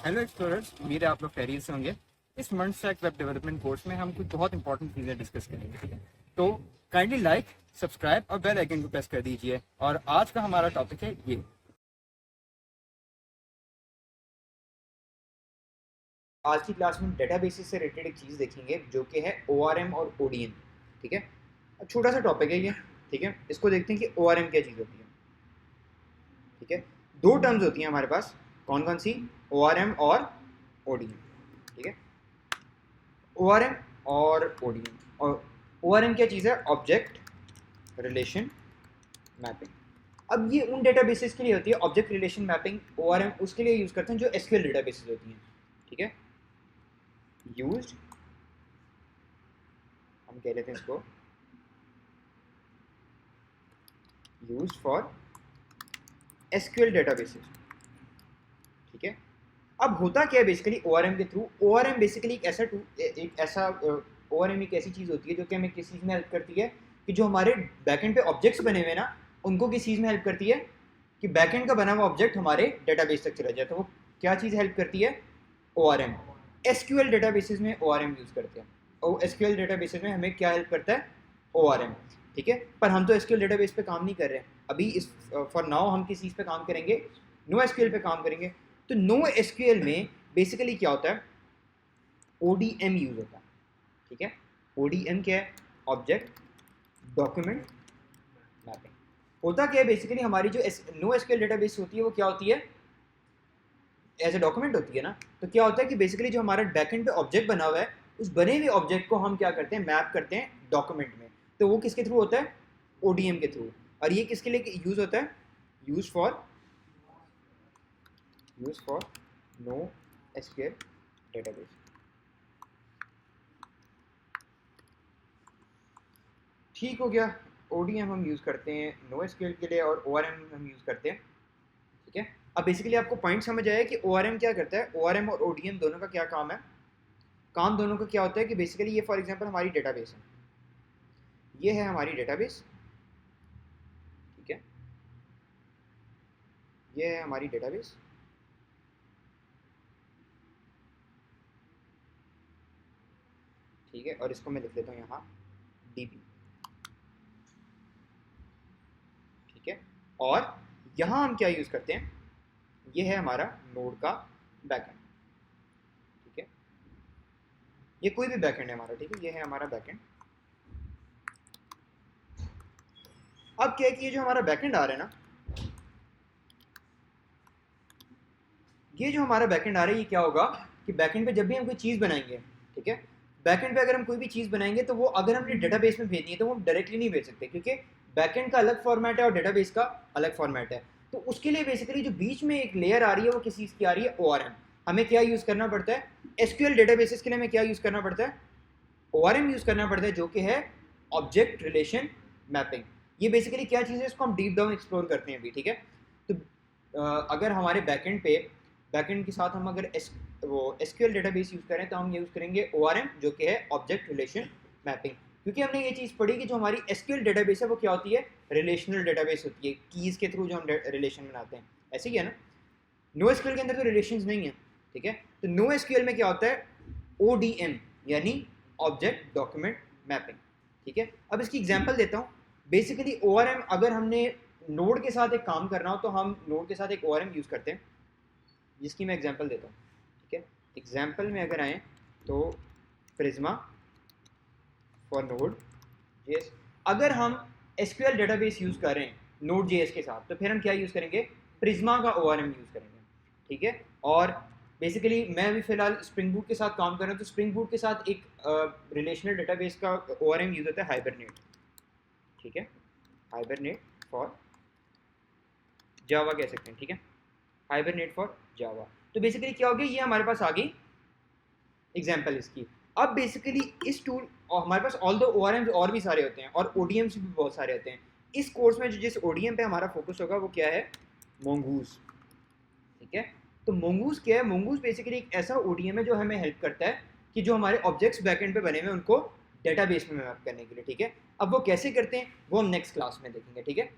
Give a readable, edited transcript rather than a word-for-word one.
Hello explorers, उम्मीद है आप लोग खैरियत से होंगे। इस month stack web development course में हम कुछ बहुत इंपॉर्टेंट चीज़ें डिस्कस करेंगे, ठीक है। तो काइंडली लाइक, सब्सक्राइब और बेल आइकन को प्रेस कर दीजिए। और आज का हमारा टॉपिक है ये। आज की क्लास में डेटाबेसेस से रिलेटेड एक चीज़ देखेंगे जो कि है ORM और ODM। ठीक है, अब छोटा सा टॉपिक है ये। ठीक है, इसको देखते हैं कि ORM क्या चीज़ होती है। ठीक है, दो टर्म्स होती हैं हमारे पास, कौन कौन सी? ORM और ODM। ठीक है, ORM और ODM। और ORM क्या चीज़ है? Object relation mapping. अब ये उन डेटाबेसेस के लिए होती है ऑब्जेक्ट रिलेशन मैपिंग। ORM उसके लिए यूज़ करते हैं जो SQL डेटाबेसेस होती हैं। ठीक है, यूज्ड, हम कह लेते हैं इसको यूज्ड फॉर SQL डेटाबेसेस। ठीक है, अब होता क्या है बेसिकली ORM के थ्रू? ORM बेसिकली एक ऐसी चीज़ होती है जो कि हमें किस चीज़ में हेल्प करती है कि जो हमारे बैकएंड पे ऑब्जेक्ट्स बने हुए हैं ना, उनको किस चीज़ में हेल्प करती है कि बैकएंड का बना हुआ ऑब्जेक्ट हमारे डेटाबेस तक चला जाए। तो वो क्या चीज़ हेल्प करती है? ORM। SQL डेटाबेसेस में ORM यूज़ करते हैं और SQL डेटाबेसेस में हमें क्या हेल्प करता है? ORM। ठीक है, पर हम तो SQL डेटाबेस पे काम नहीं कर रहे हैं अभी। इस फॉर नाउ हम किस चीज़ पे काम करेंगे? नो SQL पे काम करेंगे। तो नो SQL में बेसिकली क्या होता है? ODM यूज होता है। ठीक है, ODM क्या है? Object document mapping. होता क्या है बेसिकली, हमारी जो नो SQL डेटाबेस होती है वो क्या होती है? एज ए डॉक्यूमेंट होती है ना। तो क्या होता है कि बेसिकली जो हमारा बैकएंड पे ऑब्जेक्ट बना हुआ है, उस बने हुए ऑब्जेक्ट को हम क्या करते हैं? मैप करते हैं डॉक्यूमेंट में। तो वो किसके थ्रू होता है? ODM के थ्रू। और ये किसके लिए यूज होता है? Use for no SQL database. ठीक हो गया, ODM हम यूज़ करते हैं नो SQL के लिए और ORM हम यूज़ करते हैं। ठीक है, अब बेसिकली आपको पॉइंट समझ आया कि ORM क्या करता है। ORM और ODM दोनों का क्या काम है? काम दोनों का क्या होता है कि बेसिकली ये फॉर एग्जांपल हमारी डेटाबेस है, ये है हमारी डेटाबेस। ठीक है, ये है हमारी डेटाबेस। ठीक है, और इसको मैं लिख लेता हूँ यहाँ DB। ठीक है, और यहाँ हम क्या यूज़ करते हैं? ये है हमारा नोड का बैकएंड। ठीक है, ये कोई भी बैकएंड है हमारा। ठीक है, ये है हमारा बैकएंड। अब क्या है कि ये जो हमारा बैकएंड आ रहा है ना, ये जो हमारा बैकएंड आ रहा है, ये क्या होगा कि बैकएंड पे जब भी हम कोई चीज़ बनाएंगे, ठीक है, बैकएंड पे अगर हम कोई भी चीज़ बनाएंगे तो वो अगर हमने डेटाबेस में भेजनी है तो वो डायरेक्टली नहीं भेज सकते, क्योंकि बैकएंड का अलग फॉर्मेट है और डेटाबेस का अलग फॉर्मेट है। तो उसके लिए बेसिकली जो बीच में एक लेयर आ रही है वो किस चीज़ की आ रही है? ORM। हमें क्या यूज़ करना पड़ता है? SQL डेटाबेसेस के लिए हमें क्या यूज़ करना पड़ता है? ORM यूज़ करना पड़ता है, जो कि है ऑब्जेक्ट रिलेशन मैपिंग। ये बेसिकली क्या चीज़ है, इसको हम डीप डाउन एक्सप्लोर करते हैं अभी। ठीक है, तो अगर हमारे बैकएंड के साथ हम अगर वो SQL डेटाबेस यूज़ करें तो हम यूज़ करेंगे ORM, जो कि है ऑब्जेक्ट रिलेशन मैपिंग। क्योंकि हमने ये चीज़ पढ़ी कि जो हमारी SQL डेटाबेस है वो क्या होती है? रिलेशनल डेटाबेस होती है, कीज़ के थ्रू जो हम रिलेशन बनाते हैं। ऐसे ही है ना? नो SQL के अंदर तो रिलेशंस नहीं है। ठीक है, तो नो SQL में क्या होता है? ODM, यानी ऑब्जेक्ट डॉक्यूमेंट मैपिंग। ठीक है, अब इसकी एग्जांपल देता हूँ। बेसिकली ORM, अगर हमने नोड के साथ एक काम करना हो तो हम नोड के साथ एक ORM यूज़ करते हैं, जिसकी मैं एग्जांपल देता हूँ। ठीक है, एग्जांपल में अगर आए तो प्रिज्मा फॉर नोड जेएस। अगर हम SQL डेटाबेस यूज़ कर रहे हैं नोड जेएस के साथ, तो फिर हम क्या यूज़ करेंगे? प्रिज्मा का ORM यूज़ करेंगे। ठीक है, और बेसिकली मैं भी फिलहाल स्प्रिंग बूट के साथ काम कर रहा हूँ, तो स्प्रिंग बूट के साथ एक रिलेशनल डेटाबेस का ORM यूज़ होता है हाइबरनेट। ठीक है, हाइबरनेट फॉर जावा कह सकते हैं। ठीक है, हाइबरनेट फॉर जावा। तो बेसिकली क्या हो गया, ये हमारे पास आ गई एग्जाम्पल इसकी। अब बेसिकली इस टूल, और हमारे पास ऑल द ORMs और भी सारे होते हैं और ODMs भी बहुत सारे होते हैं। इस कोर्स में जो जिस ODM पे हमारा फोकस होगा वो क्या है? मोंगूज। ठीक है, तो मोंगूज क्या है? मोंगूज बेसिकली एक ऐसा ODM है जो हमें हेल्प करता है कि जो हमारे ऑब्जेक्ट्स बैकएंड पे बने हुए हैं उनको डेटाबेस में मैप करने के लिए। ठीक है, अब वो कैसे करते हैं वो हम नेक्स्ट क्लास में देखेंगे। ठीक है।